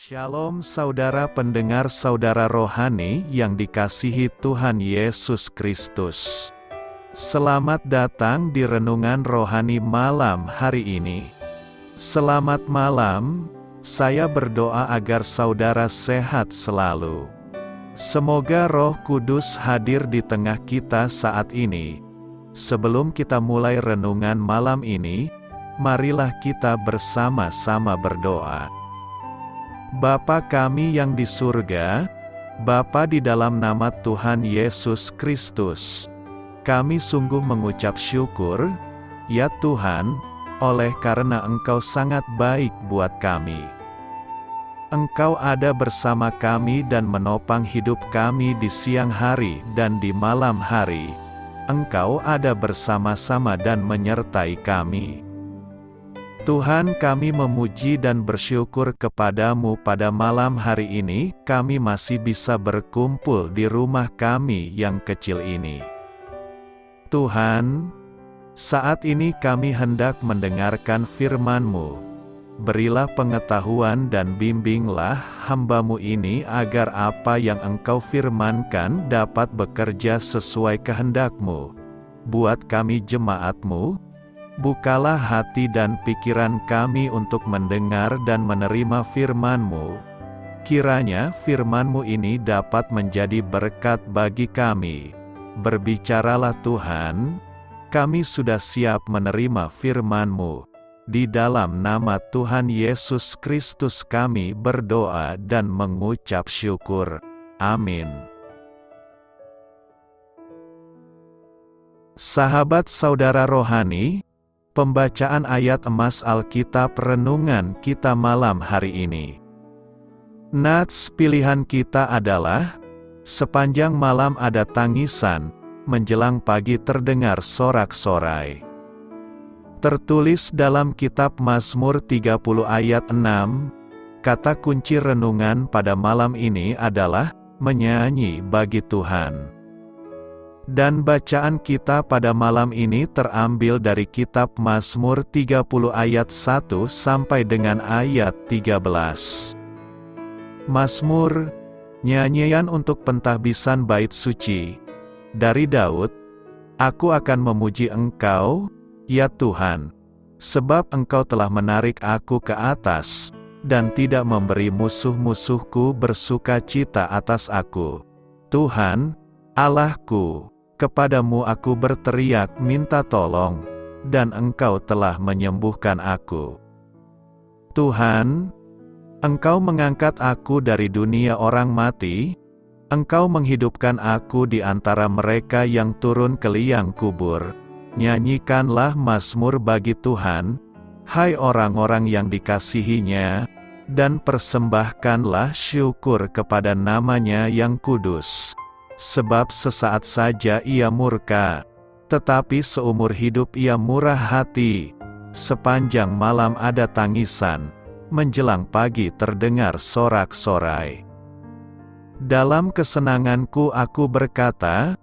Shalom saudara pendengar saudara rohani yang dikasihi Tuhan Yesus Kristus. Selamat datang di Renungan Rohani malam hari ini. Selamat malam, saya berdoa agar saudara sehat selalu. Semoga Roh Kudus hadir di tengah kita saat ini. Sebelum kita mulai renungan malam ini, marilah kita bersama-sama berdoa. Bapa kami yang di surga, Bapa di dalam nama Tuhan Yesus Kristus, kami sungguh mengucap syukur, ya Tuhan, oleh karena Engkau sangat baik buat kami. Engkau ada bersama kami dan menopang hidup kami di siang hari dan di malam hari. Engkau ada bersama-sama dan menyertai kami. Tuhan, kami memuji dan bersyukur kepadamu pada malam hari ini, kami masih bisa berkumpul di rumah kami yang kecil ini. Tuhan, saat ini kami hendak mendengarkan firman-Mu. Berilah pengetahuan dan bimbinglah hamba-Mu ini agar apa yang Engkau firmankan dapat bekerja sesuai kehendak-Mu. Buat kami jemaat-Mu, bukalah hati dan pikiran kami untuk mendengar dan menerima firman-Mu. Kiranya firman-Mu ini dapat menjadi berkat bagi kami. Berbicaralah Tuhan, kami sudah siap menerima firman-Mu. Di dalam nama Tuhan Yesus Kristus kami berdoa dan mengucap syukur. Amin. Sahabat saudara rohani, pembacaan ayat emas Alkitab renungan kita malam hari ini. Nats pilihan kita adalah, sepanjang malam ada tangisan, menjelang pagi terdengar sorak-sorai. Tertulis dalam kitab Mazmur 30 ayat 6, kata kunci renungan pada malam ini adalah, menyanyi bagi Tuhan. Dan bacaan kita pada malam ini terambil dari kitab Mazmur 30 ayat 1 sampai dengan ayat 13. Mazmur, nyanyian untuk pentahbisan bait suci. Dari Daud, aku akan memuji Engkau, ya Tuhan, sebab Engkau telah menarik aku ke atas, dan tidak memberi musuh-musuhku bersuka cita atas aku. Tuhan, Allahku, kepadamu aku berteriak minta tolong, dan Engkau telah menyembuhkan aku. Tuhan, Engkau mengangkat aku dari dunia orang mati, Engkau menghidupkan aku di antara mereka yang turun ke liang kubur. Nyanyikanlah mazmur bagi Tuhan, hai orang-orang yang dikasihinya, dan persembahkanlah syukur kepada namanya yang kudus. Sebab sesaat saja ia murka, tetapi seumur hidup ia murah hati. Sepanjang malam ada tangisan, menjelang pagi terdengar sorak-sorai. Dalam kesenanganku aku berkata,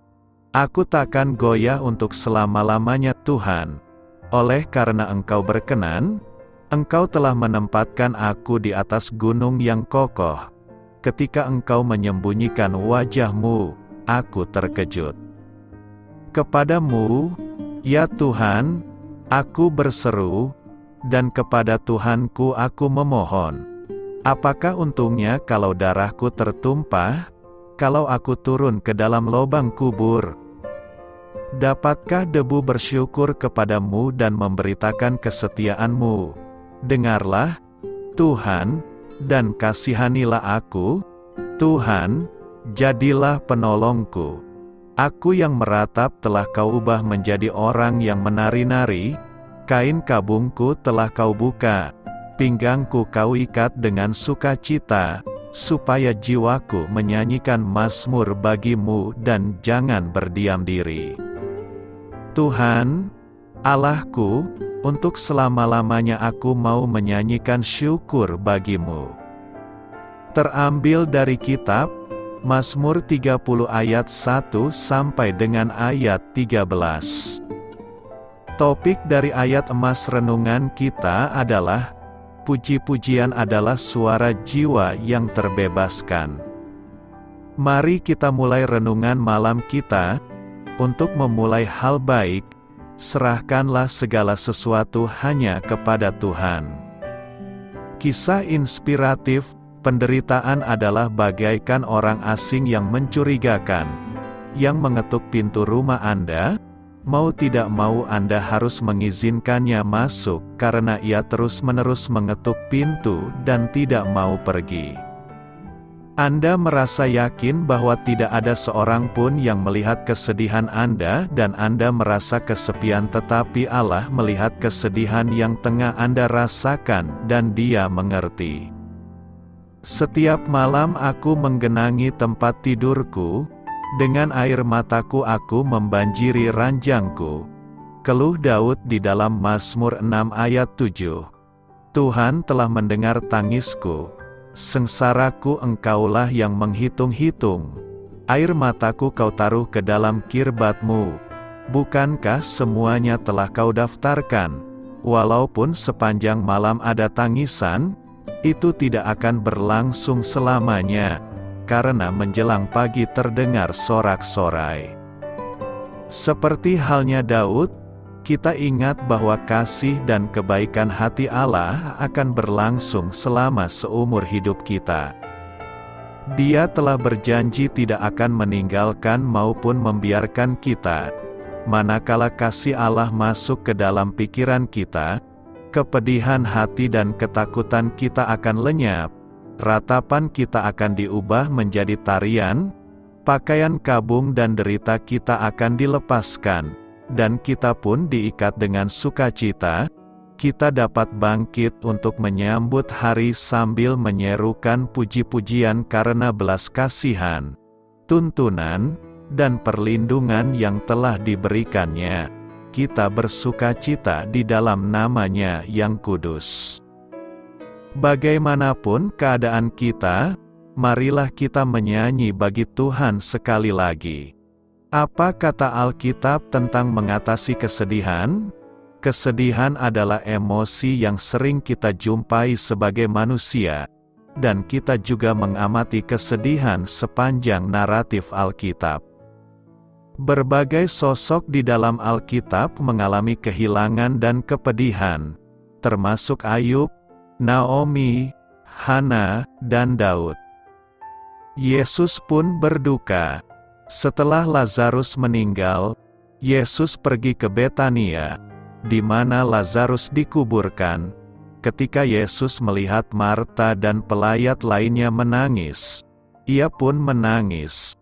aku takkan goyah untuk selama-lamanya Tuhan. Oleh karena Engkau berkenan, Engkau telah menempatkan aku di atas gunung yang kokoh. Ketika Engkau menyembunyikan wajah-Mu, aku terkejut. Kepadamu, ya Tuhan, aku berseru, dan kepada Tuhanku aku memohon. Apakah untungnya kalau darahku tertumpah, kalau aku turun ke dalam lubang kubur? Dapatkah debu bersyukur kepadamu dan memberitakan kesetiaan-Mu? Dengarlah, Tuhan, dan kasihanilah aku, Tuhan, jadilah penolongku. Aku yang meratap telah Kau ubah menjadi orang yang menari-nari, kain kabungku telah Kau buka, pinggangku Kau ikat dengan sukacita, supaya jiwaku menyanyikan mazmur bagi-Mu dan jangan berdiam diri. Tuhan, Allahku, untuk selama-lamanya aku mau menyanyikan syukur bagi-Mu. Terambil dari kitab Mazmur 30 ayat 1 sampai dengan ayat 13. Topik dari ayat emas renungan kita adalah puji-pujian adalah suara jiwa yang terbebaskan. Mari kita mulai renungan malam kita. Untuk memulai hal baik, serahkanlah segala sesuatu hanya kepada Tuhan. Kisah inspiratif. Penderitaan adalah bagaikan orang asing yang mencurigakan, yang mengetuk pintu rumah Anda. Mau tidak mau Anda harus mengizinkannya masuk karena ia terus-menerus mengetuk pintu dan tidak mau pergi. Anda merasa yakin bahwa tidak ada seorang pun yang melihat kesedihan Anda dan Anda merasa kesepian, tetapi Allah melihat kesedihan yang tengah Anda rasakan dan Dia mengerti. Setiap malam aku menggenangi tempat tidurku, dengan air mataku aku membanjiri ranjangku. Keluh Daud di dalam Mazmur 6 ayat 7. Tuhan telah mendengar tangisku. Sengsaraku Engkaulah yang menghitung-hitung. Air mataku Kau taruh ke dalam kirbat-Mu. Bukankah semuanya telah Kau daftarkan? Walaupun sepanjang malam ada tangisan, itu tidak akan berlangsung selamanya, karena menjelang pagi terdengar sorak-sorai. Seperti halnya Daud, kita ingat bahwa kasih dan kebaikan hati Allah akan berlangsung selama seumur hidup kita. Dia telah berjanji tidak akan meninggalkan maupun membiarkan kita. Manakala kasih Allah masuk ke dalam pikiran kita, kepedihan hati dan ketakutan kita akan lenyap, ratapan kita akan diubah menjadi tarian, pakaian kabung dan derita kita akan dilepaskan, dan kita pun diikat dengan sukacita. Kita dapat bangkit untuk menyambut hari sambil menyerukan puji-pujian karena belas kasihan, tuntunan, dan perlindungan yang telah diberikannya. Kita bersukacita di dalam nama-Nya yang kudus. Bagaimanapun keadaan kita, marilah kita menyanyi bagi Tuhan sekali lagi. Apa kata Alkitab tentang mengatasi kesedihan? Kesedihan adalah emosi yang sering kita jumpai sebagai manusia, dan kita juga mengamati kesedihan sepanjang naratif Alkitab. Berbagai sosok di dalam Alkitab mengalami kehilangan dan kepedihan, termasuk Ayub, Naomi, Hana, dan Daud. Yesus pun berduka. Setelah Lazarus meninggal, Yesus pergi ke Betania, di mana Lazarus dikuburkan. Ketika Yesus melihat Marta dan pelayat lainnya menangis, Ia pun menangis.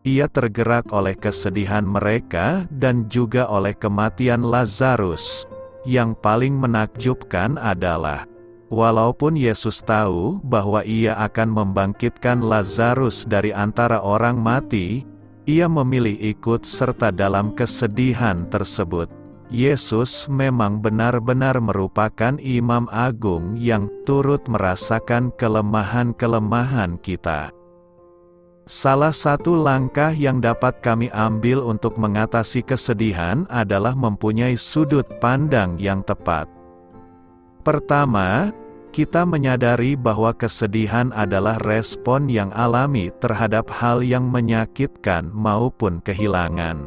Ia tergerak oleh kesedihan mereka dan juga oleh kematian Lazarus. Yang paling menakjubkan adalah, walaupun Yesus tahu bahwa Ia akan membangkitkan Lazarus dari antara orang mati, Ia memilih ikut serta dalam kesedihan tersebut. Yesus memang benar-benar merupakan Imam Agung yang turut merasakan kelemahan-kelemahan kita. Salah satu langkah yang dapat kami ambil untuk mengatasi kesedihan adalah mempunyai sudut pandang yang tepat. Pertama, kita menyadari bahwa kesedihan adalah respon yang alami terhadap hal yang menyakitkan maupun kehilangan.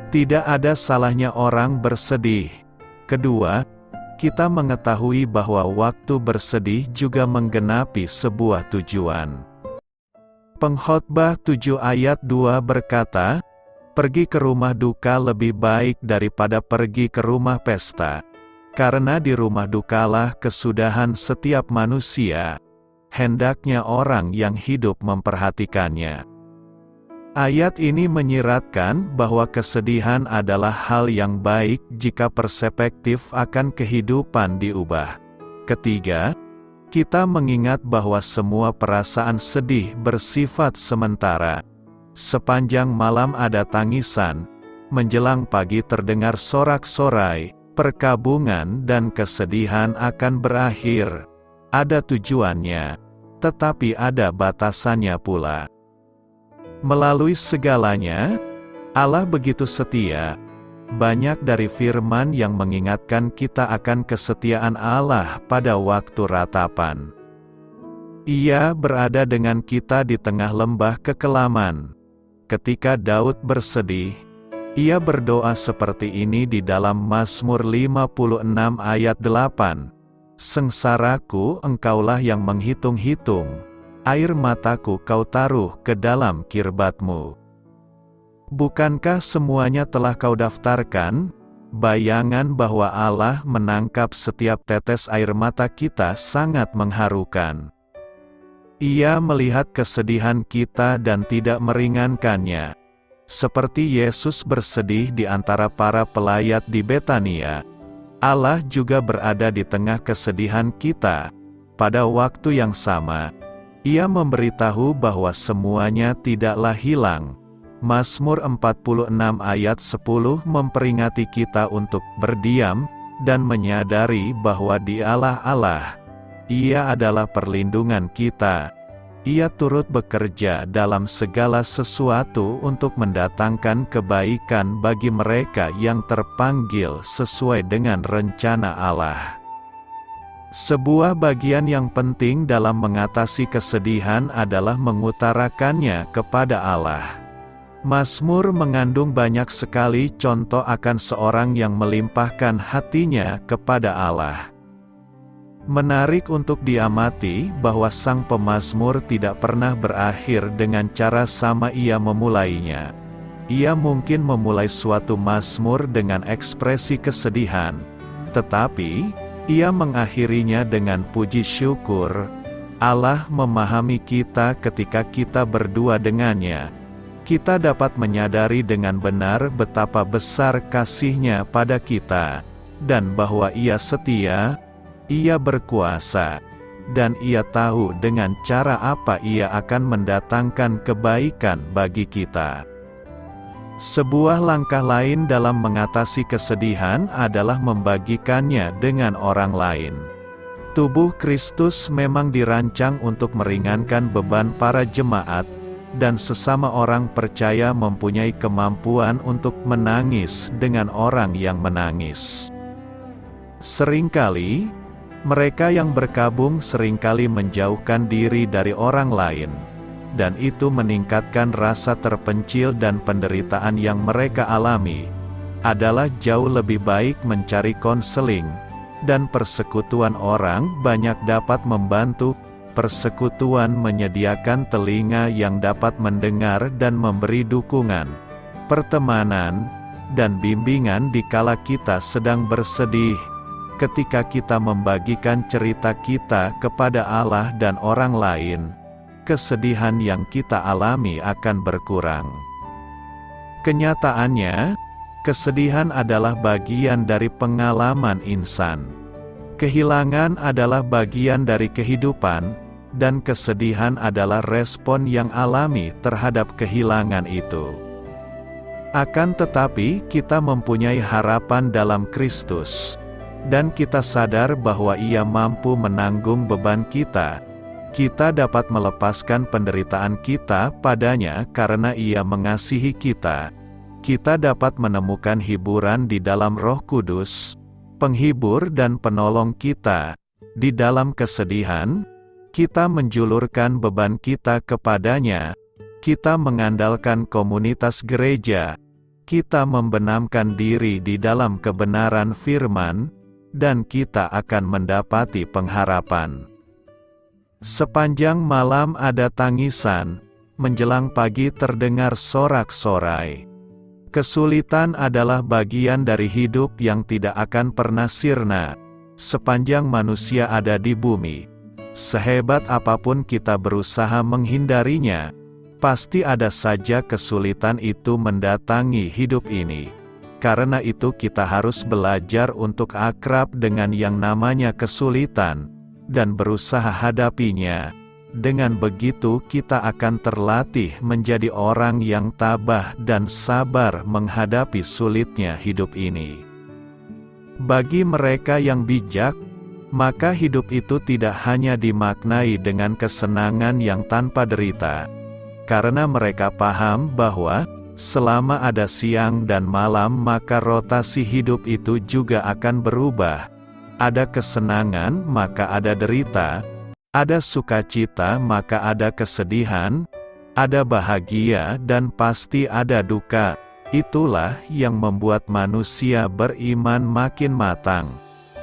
Tidak ada salahnya orang bersedih. Kedua, kita mengetahui bahwa waktu bersedih juga menggenapi sebuah tujuan. Pengkhotbah 7 ayat 2 berkata, "Pergi ke rumah duka lebih baik daripada pergi ke rumah pesta. Karena di rumah dukalah kesudahan setiap manusia, hendaknya orang yang hidup memperhatikannya." Ayat ini menyiratkan bahwa kesedihan adalah hal yang baik jika perspektif akan kehidupan diubah. Ketiga, kita mengingat bahwa semua perasaan sedih bersifat sementara. Sepanjang malam ada tangisan, menjelang pagi terdengar sorak-sorai, perkabungan dan kesedihan akan berakhir. Ada tujuannya, tetapi ada batasannya pula. Melalui segalanya, Allah begitu setia. banyak dari firman yang mengingatkan kita akan kesetiaan Allah pada waktu ratapan. Ia berada dengan kita di tengah lembah kekelaman. Ketika Daud bersedih, ia berdoa seperti ini di dalam Mazmur 56 ayat 8. Sengsaraku engkaulah yang menghitung-hitung, air mataku kau taruh ke dalam kirbatmu. Bukankah semuanya telah kau daftarkan? Bayangan bahwa Allah menangkap setiap tetes air mata kita sangat mengharukan. Ia melihat kesedihan kita dan tidak meringankannya. Seperti Yesus bersedih di antara para pelayat di Betania, Allah juga berada di tengah kesedihan kita. Pada waktu yang sama, Ia memberitahu bahwa semuanya tidaklah hilang. Mazmur 46 ayat 10 memperingati kita untuk berdiam, dan menyadari bahwa Dialah Allah. Ia adalah perlindungan kita. Ia turut bekerja dalam segala sesuatu untuk mendatangkan kebaikan bagi mereka yang terpanggil sesuai dengan rencana Allah. Sebuah bagian yang penting dalam mengatasi kesedihan adalah mengutarakannya kepada Allah. Mazmur mengandung banyak sekali contoh akan seorang yang melimpahkan hatinya kepada Allah. Menarik untuk diamati bahwa sang pemazmur tidak pernah berakhir dengan cara sama ia memulainya. Ia mungkin memulai suatu mazmur dengan ekspresi kesedihan, tetapi ia mengakhirinya dengan puji syukur. Allah memahami kita ketika kita berdua dengannya. Kita dapat menyadari dengan benar betapa besar kasih-Nya pada kita, dan bahwa Ia setia, Ia berkuasa, dan Ia tahu dengan cara apa Ia akan mendatangkan kebaikan bagi kita. Sebuah langkah lain dalam mengatasi kesedihan adalah membagikannya dengan orang lain. Tubuh Kristus memang dirancang untuk meringankan beban para jemaat, dan sesama orang percaya mempunyai kemampuan untuk menangis dengan orang yang menangis. Seringkali, mereka yang berkabung seringkali menjauhkan diri dari orang lain, dan itu meningkatkan rasa terpencil dan penderitaan yang mereka alami. Adalah jauh lebih baik mencari konseling, dan persekutuan orang banyak dapat membantu. Persekutuan menyediakan telinga yang dapat mendengar dan memberi dukungan, pertemanan, dan bimbingan dikala kita sedang bersedih. Ketika kita membagikan cerita kita kepada Allah dan orang lain, kesedihan yang kita alami akan berkurang. Kenyataannya, kesedihan adalah bagian dari pengalaman insan. Kehilangan adalah bagian dari kehidupan, dan kesedihan adalah respon yang alami terhadap kehilangan itu. Akan tetapi, kita mempunyai harapan dalam Kristus, dan kita sadar bahwa Ia mampu menanggung beban kita. Kita dapat melepaskan penderitaan kita padanya karena Ia mengasihi kita. Kita dapat menemukan hiburan di dalam Roh Kudus, penghibur dan penolong kita. Di dalam kesedihan, kita menjulurkan beban kita kepadanya. Kita mengandalkan komunitas gereja. Kita membenamkan diri di dalam kebenaran firman, dan kita akan mendapati pengharapan. Sepanjang malam ada tangisan, menjelang pagi terdengar sorak-sorai. Kesulitan adalah bagian dari hidup yang tidak akan pernah sirna, sepanjang manusia ada di bumi. Sehebat apapun kita berusaha menghindarinya, pasti ada saja kesulitan itu mendatangi hidup ini. Karena itu kita harus belajar untuk akrab dengan yang namanya kesulitan, dan berusaha hadapinya. Dengan begitu kita akan terlatih menjadi orang yang tabah dan sabar menghadapi sulitnya hidup ini. Bagi mereka yang bijak, maka hidup itu tidak hanya dimaknai dengan kesenangan yang tanpa derita. Karena mereka paham bahwa Selama ada siang dan malam maka rotasi hidup itu juga akan berubah. Ada kesenangan maka ada derita, ada sukacita maka ada kesedihan, ada bahagia dan pasti ada duka. Itulah yang membuat manusia beriman makin matang,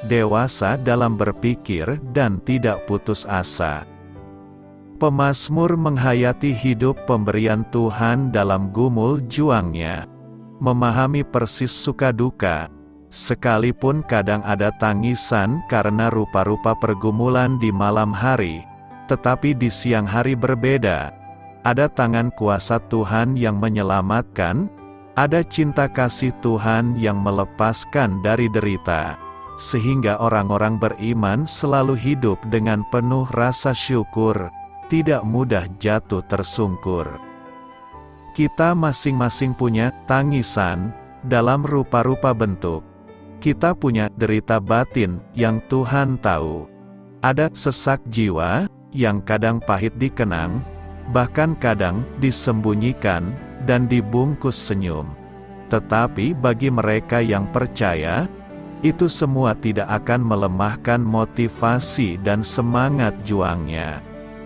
dewasa dalam berpikir dan tidak putus asa. Pemazmur menghayati hidup pemberian Tuhan dalam gumul juangnya, memahami persis suka duka, sekalipun kadang ada tangisan karena rupa-rupa pergumulan di malam hari, tetapi di siang hari berbeda. Ada tangan kuasa Tuhan yang menyelamatkan, ada cinta kasih Tuhan yang melepaskan dari derita, sehingga orang-orang beriman selalu hidup dengan penuh rasa syukur, tidak mudah jatuh tersungkur. Kita masing-masing punya tangisan dalam rupa-rupa bentuk. Kita punya derita batin yang Tuhan tahu. Ada sesak jiwa yang kadang pahit dikenang, bahkan kadang disembunyikan dan dibungkus senyum. Tetapi bagi mereka yang percaya, itu semua tidak akan melemahkan motivasi dan semangat juangnya.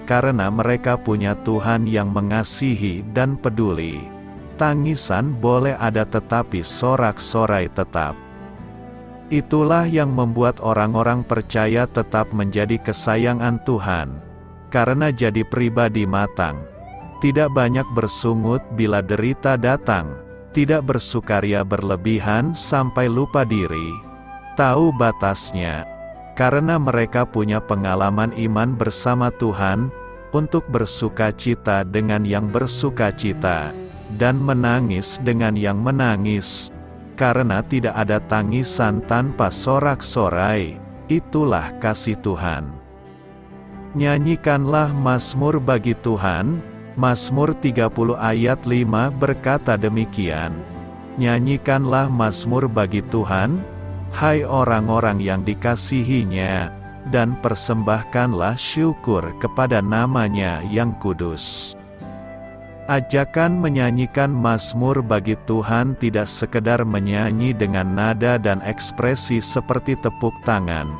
Karena mereka punya Tuhan yang mengasihi dan peduli. Tangisan boleh ada tetapi sorak-sorai tetap. Itulah yang membuat orang-orang percaya tetap menjadi kesayangan Tuhan. Karena jadi pribadi matang. Tidak banyak bersungut bila derita datang. Tidak bersukaria berlebihan sampai lupa diri. Tahu batasnya. Karena mereka punya pengalaman iman bersama Tuhan, untuk bersukacita dengan yang bersukacita, dan menangis dengan yang menangis. Karena tidak ada tangisan tanpa sorak-sorai, itulah kasih Tuhan. Nyanyikanlah mazmur bagi Tuhan, Mazmur 30 ayat 5 berkata demikian. Nyanyikanlah mazmur bagi Tuhan, hai orang-orang yang dikasihinya, dan persembahkanlah syukur kepada namanya yang kudus. Ajakan menyanyikan mazmur bagi Tuhan tidak sekedar menyanyi dengan nada dan ekspresi seperti tepuk tangan,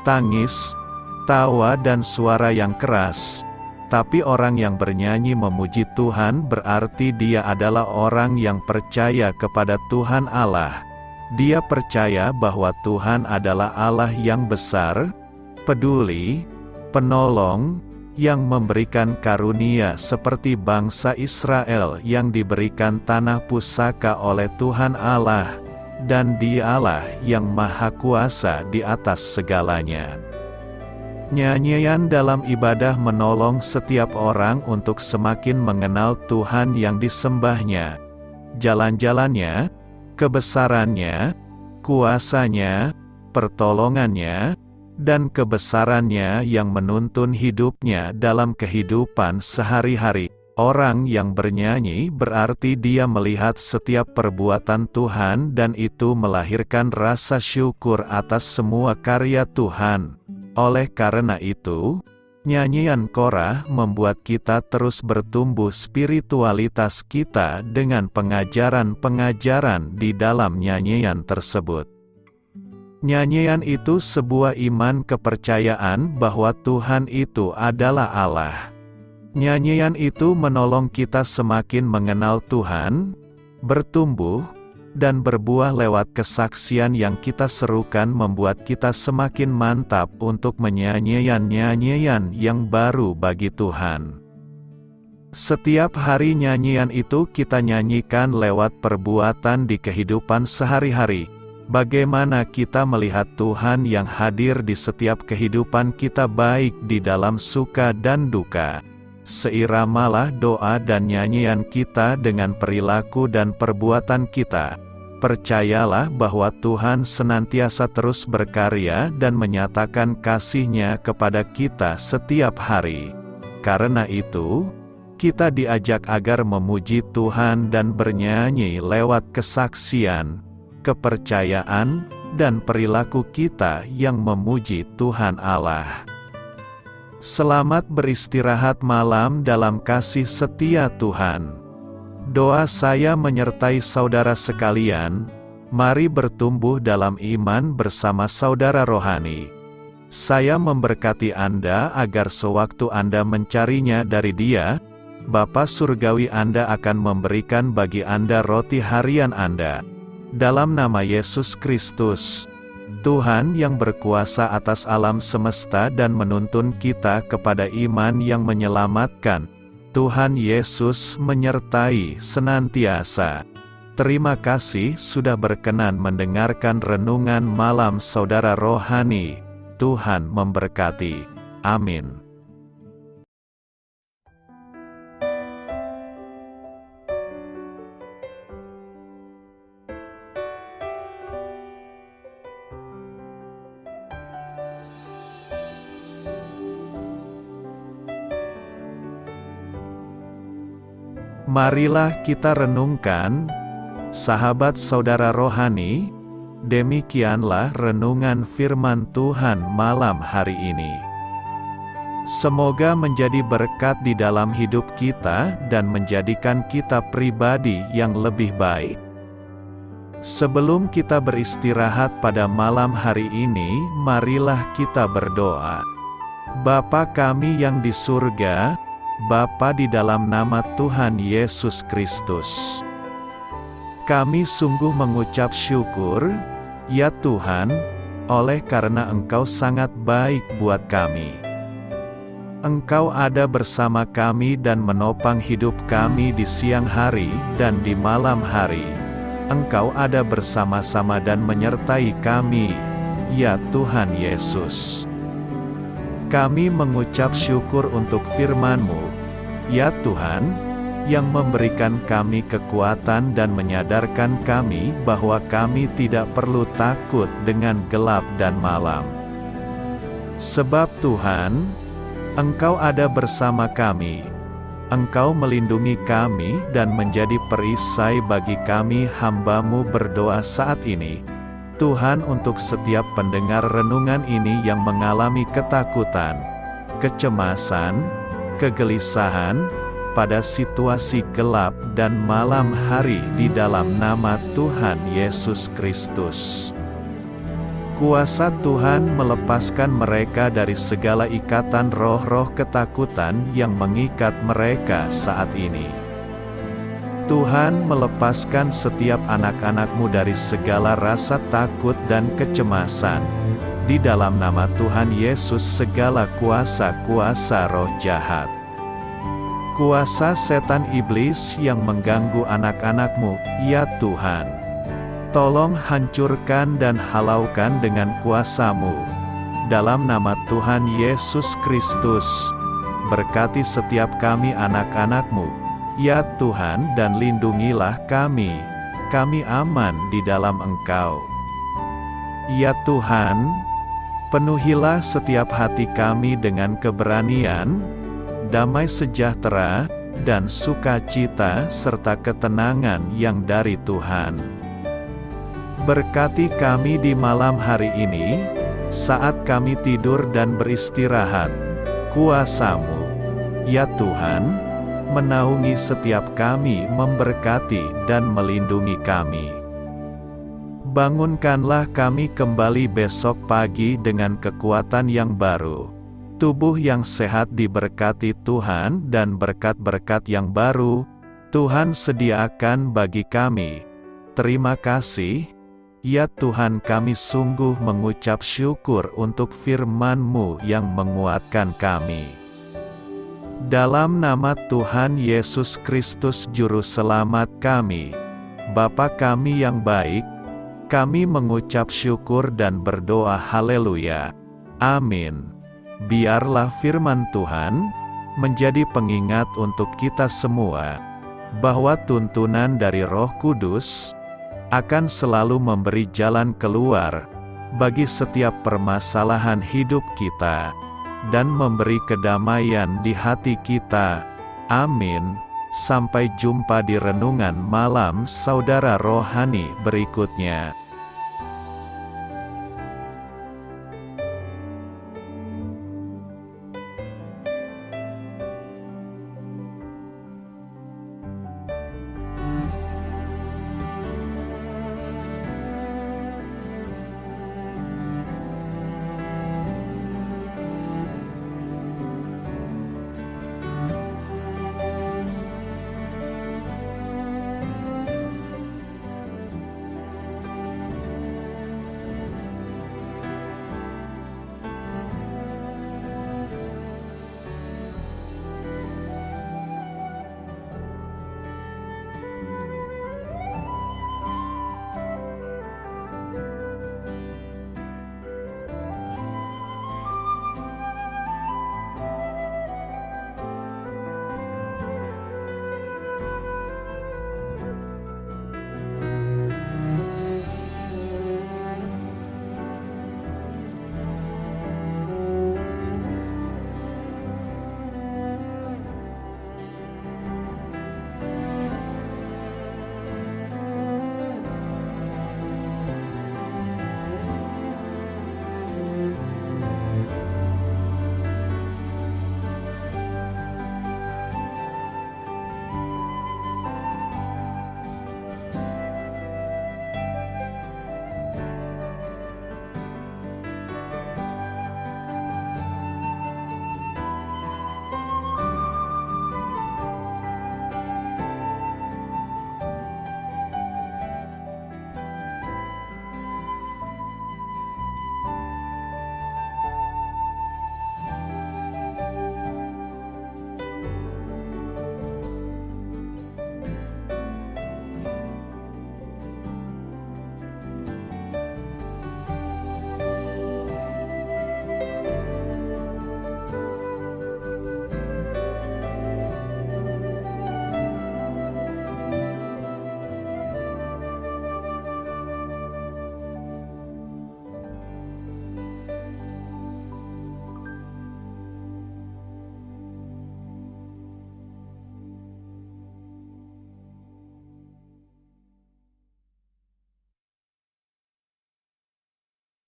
tangis, tawa dan suara yang keras. Tapi orang yang bernyanyi memuji Tuhan berarti dia adalah orang yang percaya kepada Tuhan Allah. Dia percaya bahwa Tuhan adalah Allah yang besar, peduli, penolong, yang memberikan karunia seperti bangsa Israel yang diberikan tanah pusaka oleh Tuhan Allah, dan Dialah yang Maha Kuasa di atas segalanya. Nyanyian dalam ibadah menolong setiap orang untuk semakin mengenal Tuhan yang disembahnya, jalan-jalannya, kebesarannya, kuasanya, pertolongannya, dan kebesarannya yang menuntun hidupnya dalam kehidupan sehari-hari. Orang yang bernyanyi berarti dia melihat setiap perbuatan Tuhan dan itu melahirkan rasa syukur atas semua karya Tuhan. Oleh karena itu, nyanyian Korah membuat kita terus bertumbuh spiritualitas kita dengan pengajaran-pengajaran di dalam nyanyian tersebut. Nyanyian itu sebuah iman kepercayaan bahwa Tuhan itu adalah Allah. Nyanyian itu menolong kita semakin mengenal Tuhan, bertumbuh, dan berbuah lewat kesaksian yang kita serukan membuat kita semakin mantap untuk menyanyian-nyanyian yang baru bagi Tuhan. Setiap hari nyanyian itu kita nyanyikan lewat perbuatan di kehidupan sehari-hari. Bagaimana kita melihat Tuhan yang hadir di setiap kehidupan kita baik di dalam suka dan duka. Seiramalah doa dan nyanyian kita dengan perilaku dan perbuatan kita. Percayalah bahwa Tuhan senantiasa terus berkarya dan menyatakan kasih-Nya kepada kita setiap hari. Karena itu, kita diajak agar memuji Tuhan dan bernyanyi lewat kesaksian, kepercayaan, dan perilaku kita yang memuji Tuhan Allah. Selamat beristirahat malam dalam kasih setia Tuhan. Doa saya menyertai saudara sekalian, mari bertumbuh dalam iman bersama saudara rohani. Saya memberkati Anda agar sewaktu Anda mencarinya dari Dia, Bapa Surgawi Anda akan memberikan bagi Anda roti harian Anda. Dalam nama Yesus Kristus, Tuhan yang berkuasa atas alam semesta dan menuntun kita kepada iman yang menyelamatkan, Tuhan Yesus menyertai senantiasa. Terima kasih sudah berkenan mendengarkan renungan malam saudara rohani. Tuhan memberkati. Amin. Marilah kita renungkan, sahabat saudara rohani, demikianlah renungan firman Tuhan malam hari ini. Semoga menjadi berkat di dalam hidup kita dan menjadikan kita pribadi yang lebih baik. Sebelum kita beristirahat pada malam hari ini, marilah kita berdoa. Bapa kami yang di surga, Bapa di dalam nama Tuhan Yesus Kristus, kami sungguh mengucap syukur, ya Tuhan, oleh karena Engkau sangat baik buat kami. Engkau ada bersama kami dan menopang hidup kami di siang hari dan di malam hari. Engkau ada bersama-sama dan menyertai kami, ya Tuhan Yesus. Kami mengucap syukur untuk firman-Mu, ya Tuhan, yang memberikan kami kekuatan dan menyadarkan kami bahwa kami tidak perlu takut dengan gelap dan malam. Sebab Tuhan, Engkau ada bersama kami. Engkau melindungi kami dan menjadi perisai bagi kami hamba-Mu berdoa saat ini. Tuhan, untuk setiap pendengar renungan ini yang mengalami ketakutan, kecemasan, kegelisahan, pada situasi gelap dan malam hari di dalam nama Tuhan Yesus Kristus. Kuasa Tuhan melepaskan mereka dari segala ikatan roh-roh ketakutan yang mengikat mereka saat ini. Tuhan melepaskan setiap anak-anak-Mu dari segala rasa takut dan kecemasan. Di dalam nama Tuhan Yesus segala kuasa-kuasa roh jahat, kuasa setan iblis yang mengganggu anak-anak-Mu, ya Tuhan, tolong hancurkan dan halaukan dengan kuasa-Mu. Dalam nama Tuhan Yesus Kristus, berkati setiap kami anak-anak-Mu, ya Tuhan, dan lindungilah kami aman di dalam Engkau. Ya Tuhan, penuhilah setiap hati kami dengan keberanian, damai sejahtera, dan sukacita serta ketenangan yang dari Tuhan. Berkati kami di malam hari ini, saat kami tidur dan beristirahat. Kuasa-Mu, ya Tuhan, menaungi setiap kami, memberkati dan melindungi kami. Bangunkanlah kami kembali besok pagi dengan kekuatan yang baru, tubuh yang sehat diberkati Tuhan, dan berkat-berkat yang baru Tuhan sediakan bagi kami. Terima kasih, ya Tuhan, kami sungguh mengucap syukur untuk firman-Mu yang menguatkan kami. Dalam nama Tuhan Yesus Kristus Juru Selamat kami, Bapa kami yang baik, kami mengucap syukur dan berdoa haleluya. Amin. Biarlah firman Tuhan menjadi pengingat untuk kita semua, bahwa tuntunan dari Roh Kudus akan selalu memberi jalan keluar bagi setiap permasalahan hidup kita, dan memberi kedamaian di hati kita. Amin. Sampai jumpa di renungan malam saudara rohani berikutnya.